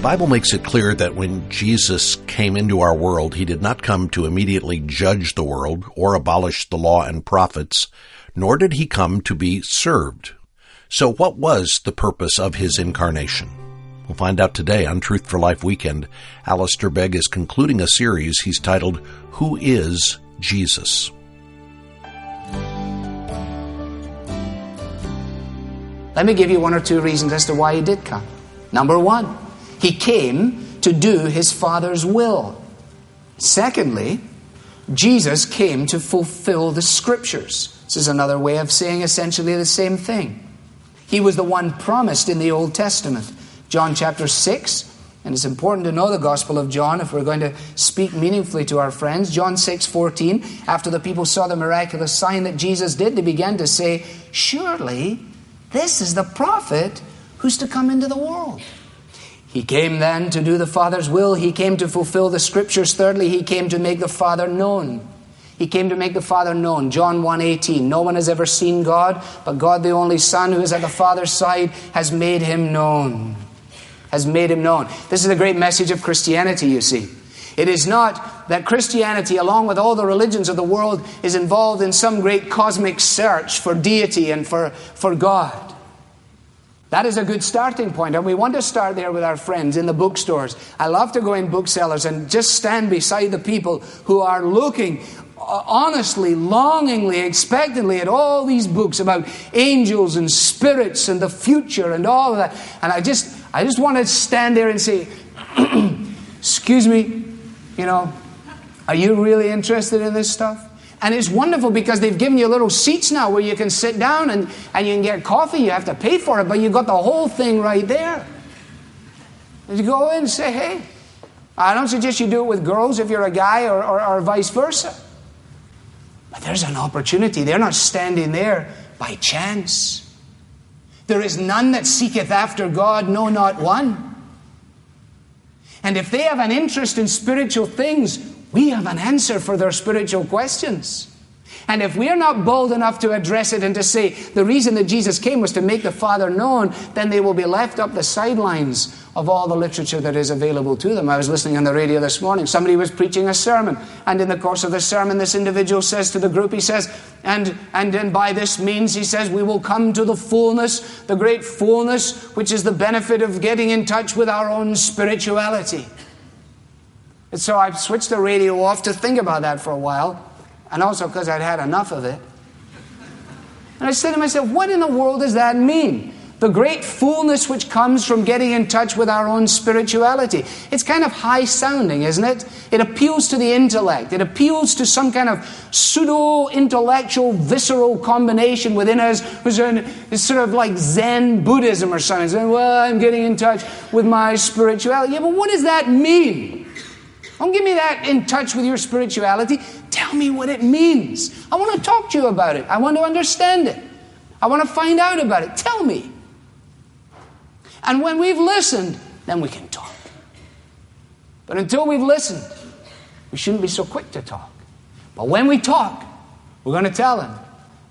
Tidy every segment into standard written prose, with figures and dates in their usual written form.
Bible makes it clear that when Jesus came into our world, he did not come to immediately judge the world or abolish the law and prophets, nor did he come to be served. So what was the purpose of his incarnation? We'll find out today on Truth for Life Weekend. Alistair Begg is concluding a series he's titled, Who is Jesus? Let me give you one or two reasons as to why he did come. Number one, he came to do his Father's will. Secondly, Jesus came to fulfill the Scriptures. This is another way of saying essentially the same thing. He was the one promised in the Old Testament. John chapter 6, and it's important to know the Gospel of John if we're going to speak meaningfully to our friends. John 6:14, after the people saw the miraculous sign that Jesus did, they began to say, surely this is the prophet who's to come into the world. He came then to do the Father's will. He came to fulfill the Scriptures. Thirdly, he came to make the Father known. He came to make the Father known. John 1:18, no one has ever seen God, but God the only Son who is at the Father's side has made him known. Has made him known. This is the great message of Christianity, you see. It is not that Christianity, along with all the religions of the world, is involved in some great cosmic search for deity and for God. That is a good starting point, and we want to start there with our friends in the bookstores. I love to go in booksellers and just stand beside the people who are looking honestly, longingly, expectantly at all these books about angels and spirits and the future and all of that. And I just want to stand there and say, excuse me, are you really interested in this stuff? And it's wonderful because they've given you little seats now where you can sit down and you can get coffee. You have to pay for it, but you've got the whole thing right there. And you go in and say, hey, I don't suggest you do it with girls if you're a guy or vice versa. But there's an opportunity. They're not standing there by chance. There is none that seeketh after God, no, not one. And if they have an interest in spiritual things, we have an answer for their spiritual questions. And if we're not bold enough to address it and to say the reason that Jesus came was to make the Father known, then they will be left up the sidelines of all the literature that is available to them. I was listening on the radio this morning. Somebody was preaching a sermon, and in the course of the sermon, this individual says to the group, he says, and then by this means, he says, we will come to the fullness, the great fullness, which is the benefit of getting in touch with our own spirituality. And so I switched the radio off to think about that for a while, and also because I'd had enough of it. And I said to myself, what in the world does that mean? The great fullness which comes from getting in touch with our own spirituality. It's kind of high-sounding, isn't it? It appeals to the intellect. It appeals to some kind of pseudo-intellectual, visceral combination within us. It's sort of like Zen Buddhism or something. Saying, well, I'm getting in touch with my spirituality. Yeah, but what does that mean? Don't give me that in touch with your spirituality. Tell me what it means. I want to talk to you about it. I want to understand it. I want to find out about it. Tell me. And when we've listened, then we can talk. But until we've listened, we shouldn't be so quick to talk. But when we talk, we're going to tell him.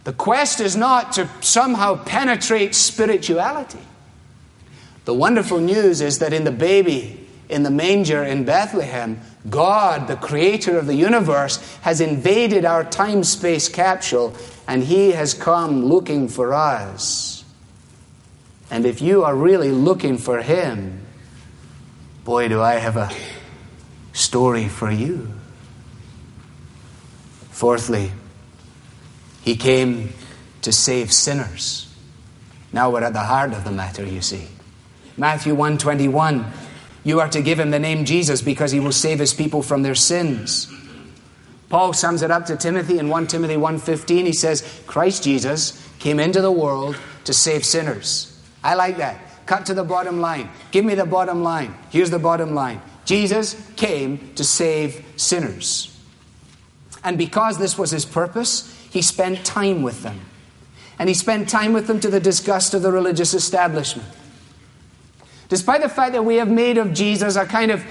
The quest is not to somehow penetrate spirituality. The wonderful news is that in the baby in the manger in Bethlehem, God, the creator of the universe, has invaded our time-space capsule, and he has come looking for us. And if you are really looking for him, boy, do I have a story for you. Fourthly, he came to save sinners. Now we're at the heart of the matter, you see. Matthew 1:21. You are to give him the name Jesus because he will save his people from their sins. Paul sums it up to Timothy in 1 Timothy 1:15. He says, Christ Jesus came into the world to save sinners. I like that. Cut to the bottom line. Give me the bottom line. Here's the bottom line. Jesus came to save sinners. And because this was his purpose, he spent time with them. And he spent time with them to the disgust of the religious establishment. Despite the fact that we have made of Jesus a kind of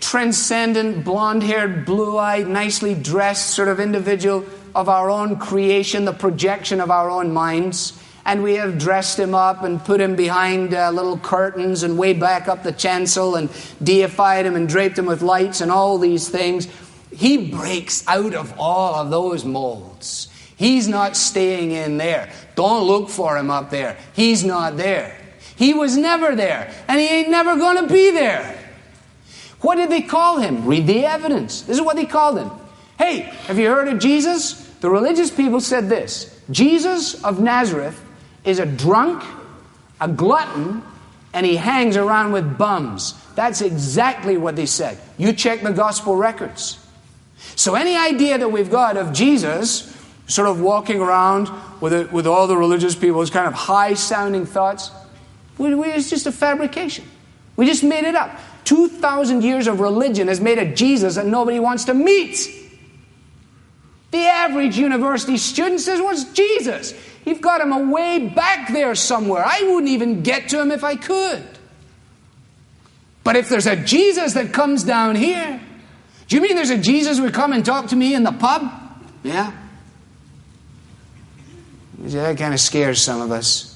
transcendent, blonde-haired, blue-eyed, nicely dressed sort of individual of our own creation, the projection of our own minds, and we have dressed him up and put him behind little curtains and way back up the chancel and deified him and draped him with lights and all these things. He breaks out of all of those molds. He's not staying in there. Don't look for him up there. He's not there. He was never there, and he ain't never going to be there. What did they call him? Read the evidence. This is what they called him. Hey, have you heard of Jesus? The religious people said this: Jesus of Nazareth is a drunk, a glutton, and he hangs around with bums. That's exactly what they said. You check the gospel records. So any idea that we've got of Jesus sort of walking around with all the religious people, it's kind of high-sounding thoughts, it's just a fabrication. We just made it up. 2,000 years of religion has made a Jesus that nobody wants to meet. The average university student says, what's Jesus? You've got him way back there somewhere. I wouldn't even get to him if I could. But if there's a Jesus that comes down here, do you mean there's a Jesus who would come and talk to me in the pub? Yeah. That kind of scares some of us.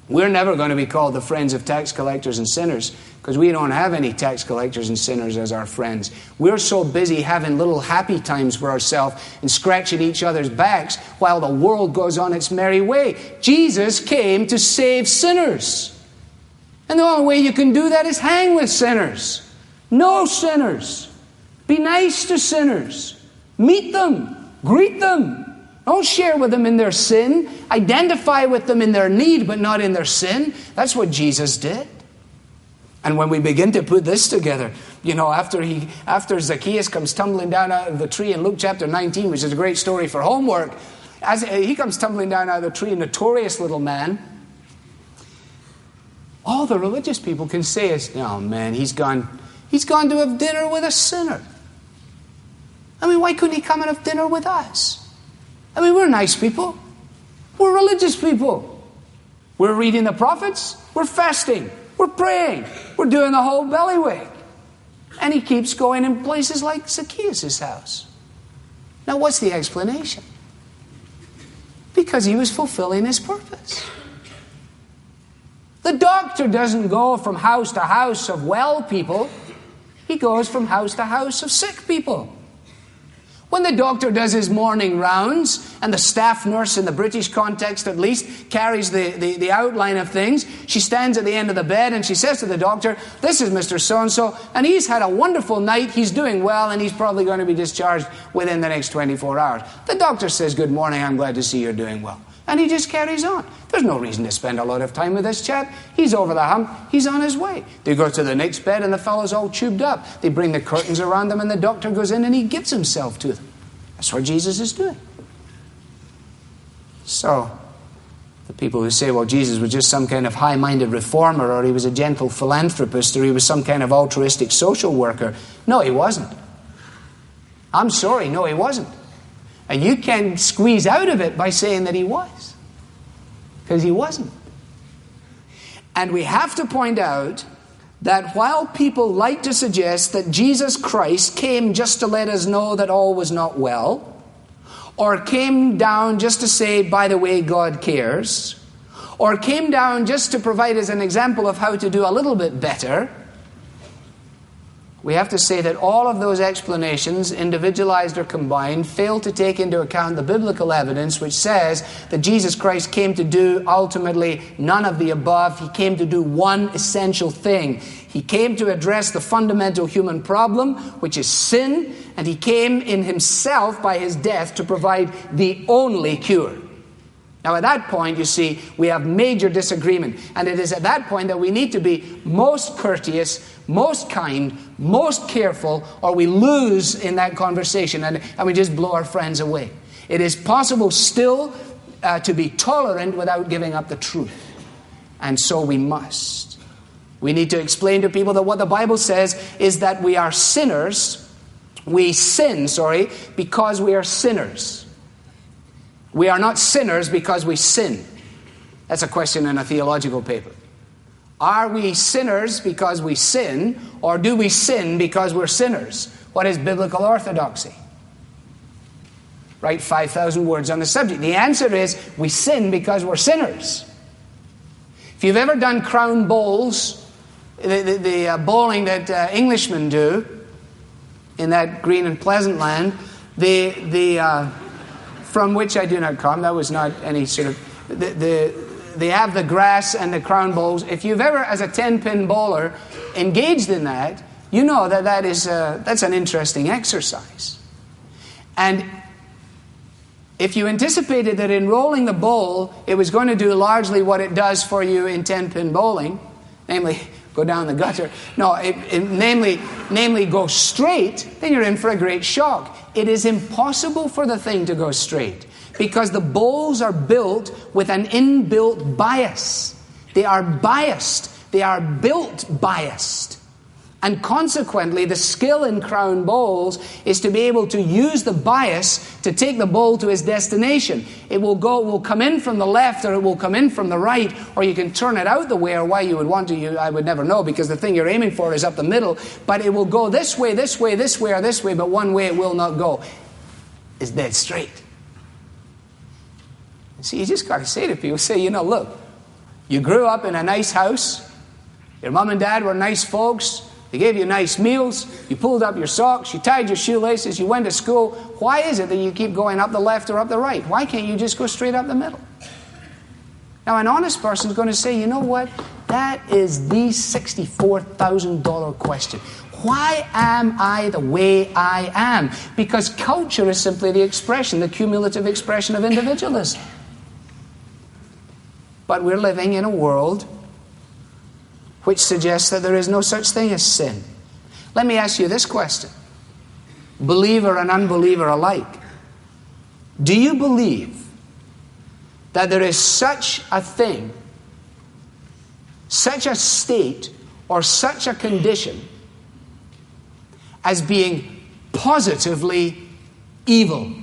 We're never going to be called the friends of tax collectors and sinners because we don't have any tax collectors and sinners as our friends. We're so busy having little happy times for ourselves and scratching each other's backs while the world goes on its merry way. Jesus came to save sinners. And the only way you can do that is hang with sinners. Know sinners. Be nice to sinners. Meet them. Greet them. Don't share with them in their sin. Identify with them in their need, but not in their sin. That's what Jesus did. And when we begin to put this together, you know, after Zacchaeus comes tumbling down out of the tree in Luke chapter 19, which is a great story for homework, as he comes tumbling down out of the tree, a notorious little man, all the religious people can say is, oh man, he's gone to have dinner with a sinner. I mean, why couldn't he come and have dinner with us? I mean, we're nice people. We're religious people. We're reading the prophets. We're fasting. We're praying. We're doing the whole bellywig. And he keeps going in places like Zacchaeus' house. Now, what's the explanation? Because he was fulfilling his purpose. The doctor doesn't go from house to house of well people. He goes from house to house of sick people. When the doctor does his morning rounds, and the staff nurse in the British context at least carries the outline of things, she stands at the end of the bed and she says to the doctor, this is Mr. So-and-so, and he's had a wonderful night, he's doing well, and he's probably going to be discharged within the next 24 hours. The doctor says, good morning, I'm glad to see you're doing well. And he just carries on. There's no reason to spend a lot of time with this chap. He's over the hump. He's on his way. They go to the next bed and the fellow's all tubed up. They bring the curtains around them and the doctor goes in and he gives himself to them. That's what Jesus is doing. So, the people who say, well, Jesus was just some kind of high-minded reformer, or he was a gentle philanthropist, or he was some kind of altruistic social worker. No, he wasn't. I'm sorry, no, he wasn't. And you can squeeze out of it by saying that he was. Because he wasn't. And we have to point out that while people like to suggest that Jesus Christ came just to let us know that all was not well, or came down just to say, by the way, God cares, or came down just to provide us an example of how to do a little bit better, we have to say that all of those explanations, individualized or combined, fail to take into account the biblical evidence which says that Jesus Christ came to do ultimately none of the above. He came to do one essential thing. He came to address the fundamental human problem, which is sin, and he came in himself by his death to provide the only cure. Now, at that point, you see, we have major disagreement. And it is at that point that we need to be most courteous, most kind, most careful, or we lose in that conversation and we just blow our friends away. It is possible still to be tolerant without giving up the truth. And so we must. We need to explain to people that what the Bible says is that we are sinners. We sin, because we are sinners. We are not sinners because we sin. That's a question in a theological paper. Are we sinners because we sin, or do we sin because we're sinners? What is biblical orthodoxy? write 5,000 words on the subject. The answer is we sin because we're sinners. If you've ever done crown bowls, the bowling that Englishmen do in that green and pleasant land, from which I do not come, that was not any sort of... They have the grass and the crown bowls. If you've ever, as a 10-pin bowler, engaged in that, you know that's an interesting exercise. And if you anticipated that in rolling the bowl, it was going to do largely what it does for you in 10-pin bowling, namely go down the gutter, namely go straight, then you're in for a great shock. It is impossible for the thing to go straight because the bowls are built with an inbuilt bias. They are biased. They are built biased. And consequently, the skill in crown bowls is to be able to use the bias to take the bowl to its destination. It will come in from the left, or it will come in from the right, or you can turn it out the way, or why you would want to, I would never know, because the thing you're aiming for is up the middle. But it will go this way, this way, this way, or this way, but one way it will not go. It's dead straight. See, you just got to say to people, say, look, you grew up in a nice house, your mom and dad were nice folks, they gave you nice meals, you pulled up your socks, you tied your shoelaces, you went to school. Why is it that you keep going up the left or up the right? Why can't you just go straight up the middle? Now, an honest person is going to say, you know what? That is the $64,000 question. Why am I the way I am? Because culture is simply the expression, the cumulative expression of individualism. But we're living in a world which suggests that there is no such thing as sin. Let me ask you this question, believer and unbeliever alike. Do you believe that there is such a thing, such a state, or such a condition as being positively evil?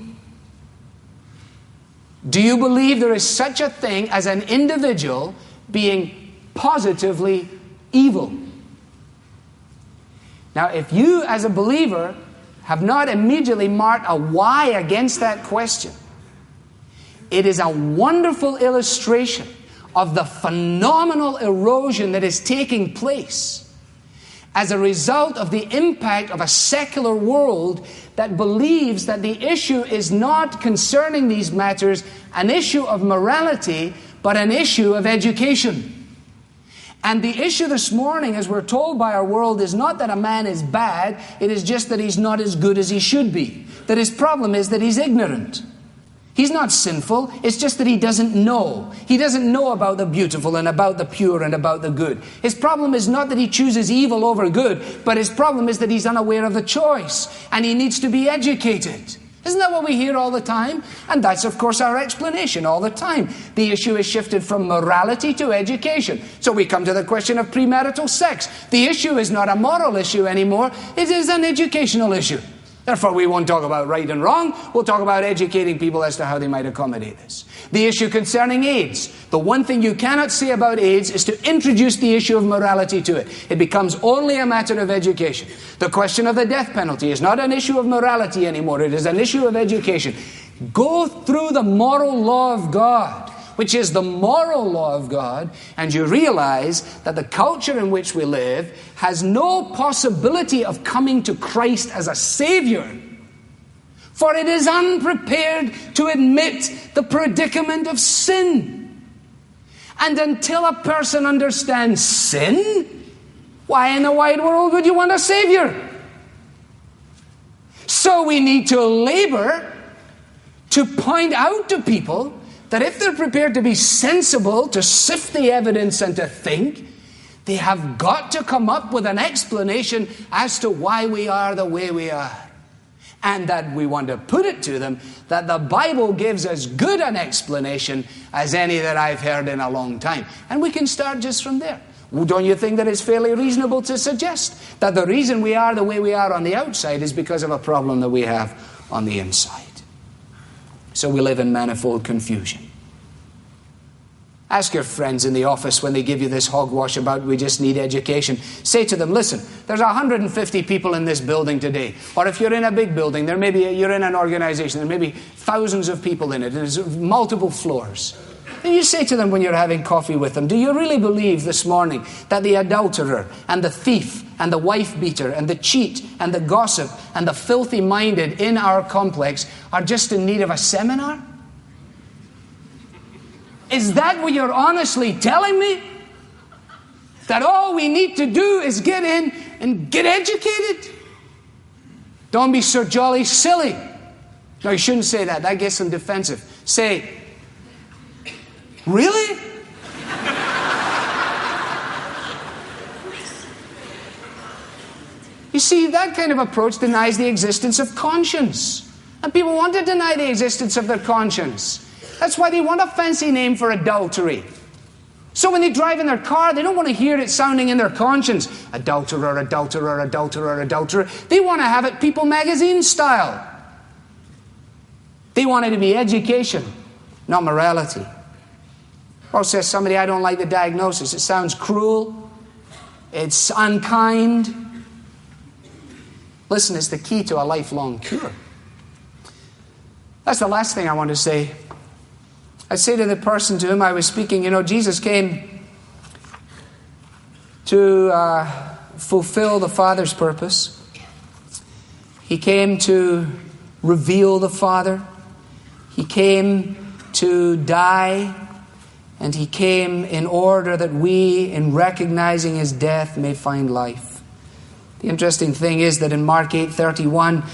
Do you believe there is such a thing as an individual being positively evil? Now, if you as a believer have not immediately marked a Y against that question, it is a wonderful illustration of the phenomenal erosion that is taking place as a result of the impact of a secular world that believes that the issue is not concerning these matters an issue of morality, but an issue of education. And the issue this morning, as we're told by our world, is not that a man is bad, it is just that he's not as good as he should be. That his problem is that he's ignorant. He's not sinful, it's just that he doesn't know. He doesn't know about the beautiful and about the pure and about the good. His problem is not that he chooses evil over good, but his problem is that he's unaware of the choice, and he needs to be educated. Isn't that what we hear all the time? And that's, of course, our explanation all the time. The issue is shifted from morality to education. So we come to the question of premarital sex. The issue is not a moral issue anymore. It is an educational issue. Therefore, we won't talk about right and wrong. We'll talk about educating people as to how they might accommodate this. The issue concerning AIDS. The one thing you cannot say about AIDS is to introduce the issue of morality to it. It becomes only a matter of education. The question of the death penalty is not an issue of morality anymore. It is an issue of education. Go through the moral law of God, which is the moral law of God, and you realize that the culture in which we live has no possibility of coming to Christ as a Savior, for it is unprepared to admit the predicament of sin. And until a person understands sin, why in the wide world would you want a Savior? So we need to labor to point out to people that if they're prepared to be sensible, to sift the evidence and to think, they have got to come up with an explanation as to why we are the way we are. And that we want to put it to them that the Bible gives as good an explanation as any that I've heard in a long time. And we can start just from there. Well, don't you think that it's fairly reasonable to suggest that the reason we are the way we are on the outside is because of a problem that we have on the inside? So we live in manifold confusion. Ask your friends in the office when they give you this hogwash about we just need education. Say to them, listen, there's 150 people in this building today. Or if you're in a big building, you're in an organization, there may be thousands of people in it. There's multiple floors. And you say to them when you're having coffee with them, do you really believe this morning that the adulterer and the thief and the wife beater and the cheat and the gossip and the filthy minded in our complex are just in need of a seminar? Is that what you're honestly telling me? That all we need to do is get in and get educated? Don't be so jolly silly. No, you shouldn't say that. That gets them defensive. Say, really? You see, that kind of approach denies the existence of conscience. And people want to deny the existence of their conscience. That's why they want a fancy name for adultery. So when they drive in their car, they don't want to hear it sounding in their conscience. Adulterer, adulterer, adulterer, adulterer. They want to have it People magazine style. They want it to be education, not morality. Or says somebody, I don't like the diagnosis. It sounds cruel. It's unkind. Listen, it's the key to a lifelong cure. That's the last thing I want to say. I say to the person to whom I was speaking, Jesus came to fulfill the Father's purpose. He came to reveal the Father. He came to die. And He came in order that we, in recognizing His death, may find life. The interesting thing is that in Mark 8:31,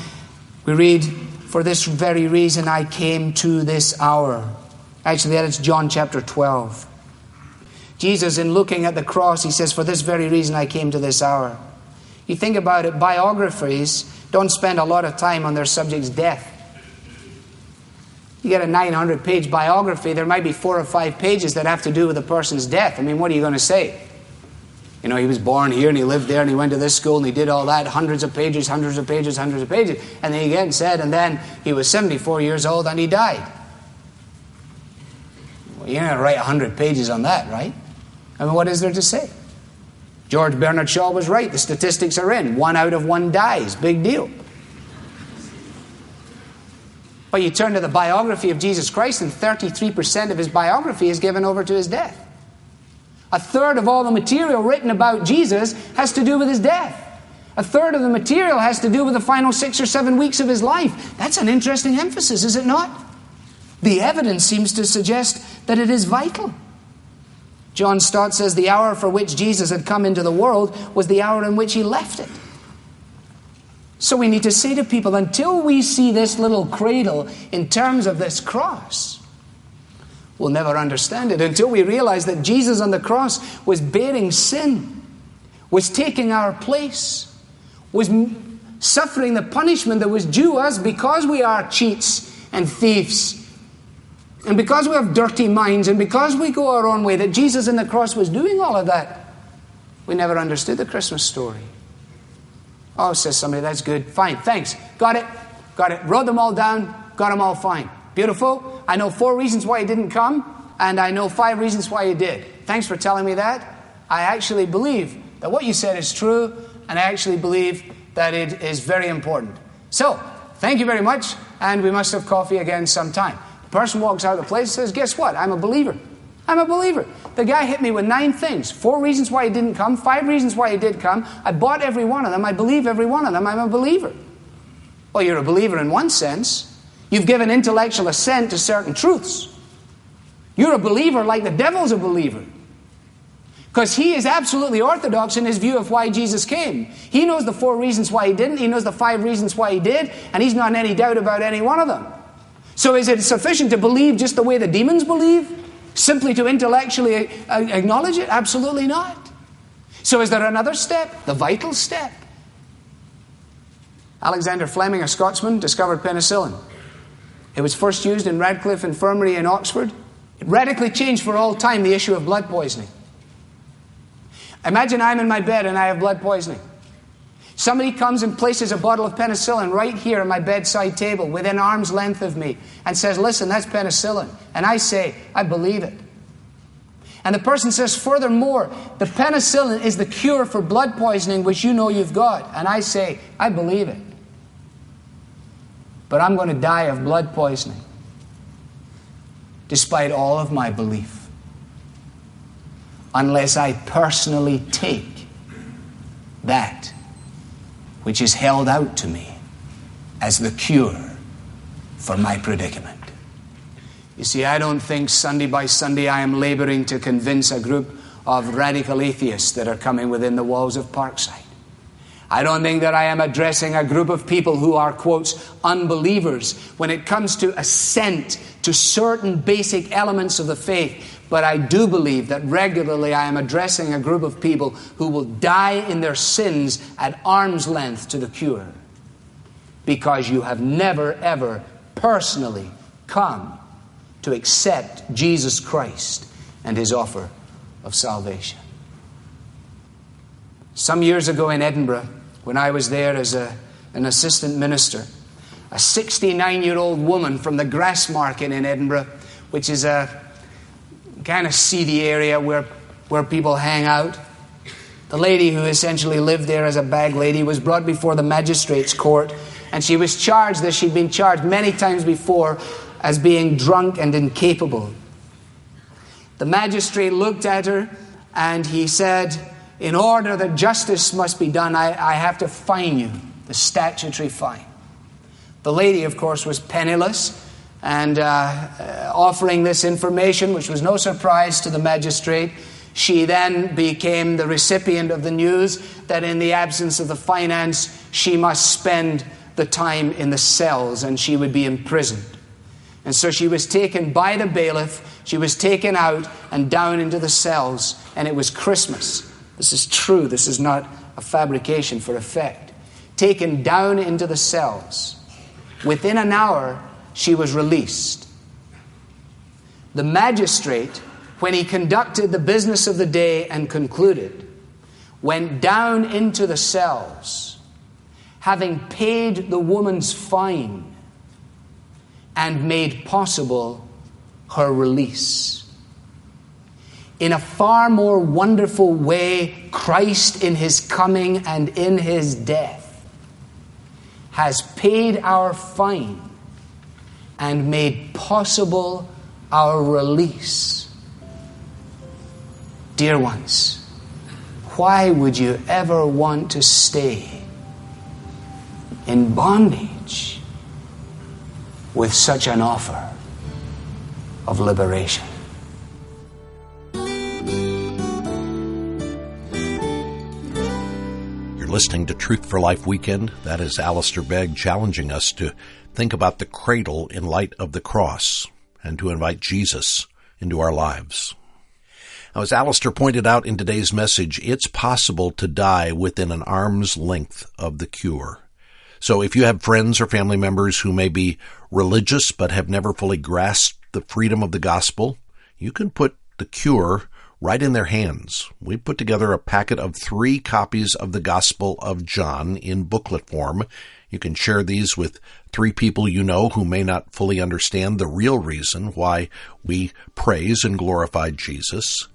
we read, for this very reason I came to this hour. Actually, that is John chapter 12. Jesus, in looking at the cross, He says, for this very reason I came to this hour. You think about it, biographies don't spend a lot of time on their subject's death. You get a 900-page biography, there might be 4 or 5 pages that have to do with a person's death. I mean, what are you going to say? He was born here and he lived there and he went to this school and he did all that. Hundreds of pages, hundreds of pages, hundreds of pages. And then he again said, and then he was 74 years old and he died. Well, you're not going to write 100 pages on that, right? I mean, what is there to say? George Bernard Shaw was right. The statistics are in. 1 out of 1 dies. Big deal. But you turn to the biography of Jesus Christ and 33% of His biography is given over to His death. 1/3 of all the material written about Jesus has to do with His death. 1/3 of the material has to do with the final 6 or 7 weeks of His life. That's an interesting emphasis, is it not? The evidence seems to suggest that it is vital. John Stott says the hour for which Jesus had come into the world was the hour in which He left it. So we need to say to people, until we see this little cradle in terms of this cross, we'll never understand it. Until we realize that Jesus on the cross was bearing sin, was taking our place, was suffering the punishment that was due us because we are cheats and thieves, and because we have dirty minds, and because we go our own way, that Jesus on the cross was doing all of that. We never understood the Christmas story. Oh, says somebody, that's good. Fine, thanks. Got it. Wrote them all down. Got them all fine. Beautiful. I know 4 reasons why He didn't come, and I know 5 reasons why He did. Thanks for telling me that. I actually believe that what you said is true, and I actually believe that it is very important. So, thank you very much, and we must have coffee again sometime. The person walks out of the place and says, guess what? I'm a believer. I'm a believer. The guy hit me with 9 things. 4 reasons why He didn't come, 5 reasons why He did come. I bought every one of them. I believe every one of them. I'm a believer. Well, you're a believer in one sense. You've given intellectual assent to certain truths. You're a believer like the devil's a believer. Because he is absolutely orthodox in his view of why Jesus came. He knows the 4 reasons why He didn't. He knows the 5 reasons why He did. And he's not in any doubt about any one of them. So is it sufficient to believe just the way the demons believe? Simply to intellectually acknowledge it? Absolutely not. So is there another step? The vital step. Alexander Fleming, a Scotsman, discovered penicillin. It was first used in Radcliffe Infirmary in Oxford. It radically changed for all time the issue of blood poisoning. Imagine I'm in my bed and I have blood poisoning. Somebody comes and places a bottle of penicillin right here on my bedside table within arm's length of me and says, listen, that's penicillin. And I say, I believe it. And the person says, furthermore, the penicillin is the cure for blood poisoning, which you know you've got. And I say, I believe it. But I'm going to die of blood poisoning, despite all of my belief, unless I personally take that which is held out to me as the cure for my predicament. You see, I don't think Sunday by Sunday I am laboring to convince a group of radical atheists that are coming within the walls of Parkside. I don't think that I am addressing a group of people who are, quotes, unbelievers when it comes to assent to certain basic elements of the faith. But I do believe that regularly I am addressing a group of people who will die in their sins at arm's length to the cure. Because you have never, ever personally come to accept Jesus Christ and His offer of salvation. Some years ago in Edinburgh, when I was there as an assistant minister, a 69-year-old woman from the Grassmarket in Edinburgh, which is a kind of seedy area where people hang out. The lady who essentially lived there as a bag lady was brought before the magistrate's court, and she was charged, as she'd been charged many times before, as being drunk and incapable. The magistrate looked at her and he said, in order that justice must be done, I have to fine you, the statutory fine. The lady, of course, was penniless, and offering this information, which was no surprise to the magistrate, she then became the recipient of the news that in the absence of the finance, she must spend the time in the cells and she would be imprisoned. And so she was taken by the bailiff, she was taken out and down into the cells, and it was Christmas. This is true, this is not a fabrication for effect. Taken down into the cells. Within an hour, she was released. The magistrate, when he conducted the business of the day and concluded, went down into the cells, having paid the woman's fine and made possible her release. In a far more wonderful way, Christ in His coming and in His death has paid our fine and made possible our release. Dear ones, why would you ever want to stay in bondage with such an offer of liberation? You're listening to Truth for Life Weekend. That is Alistair Begg challenging us to think about the cradle in light of the cross and to invite Jesus into our lives. Now, as Alistair pointed out in today's message, it's possible to die within an arm's length of the cure. So if you have friends or family members who may be religious but have never fully grasped the freedom of the gospel, you can put the cure right in their hands. We put together a packet of 3 copies of the Gospel of John in booklet form. You can share these with 3 people you know who may not fully understand the real reason why we praise and glorify Jesus.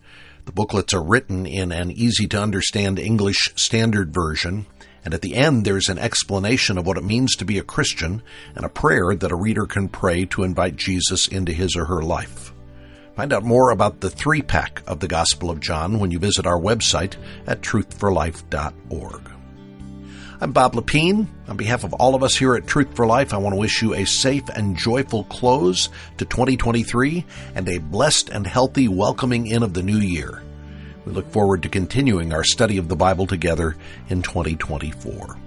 The booklets are written in an easy-to-understand English Standard Version, and at the end there's an explanation of what it means to be a Christian and a prayer that a reader can pray to invite Jesus into his or her life. Find out more about the 3-pack of the Gospel of John when you visit our website at truthforlife.org. I'm Bob Lepine. On behalf of all of us here at Truth for Life, I want to wish you a safe and joyful close to 2023 and a blessed and healthy welcoming in of the new year. We look forward to continuing our study of the Bible together in 2024.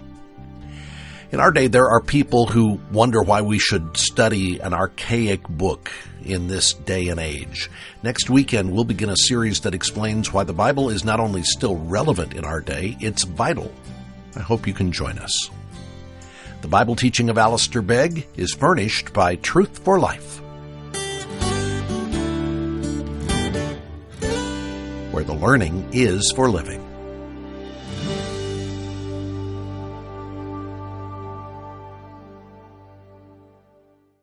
In our day, there are people who wonder why we should study an archaic book in this day and age. Next weekend, we'll begin a series that explains why the Bible is not only still relevant in our day, it's vital. I hope you can join us. The Bible teaching of Alistair Begg is furnished by Truth for Life, where the learning is for living.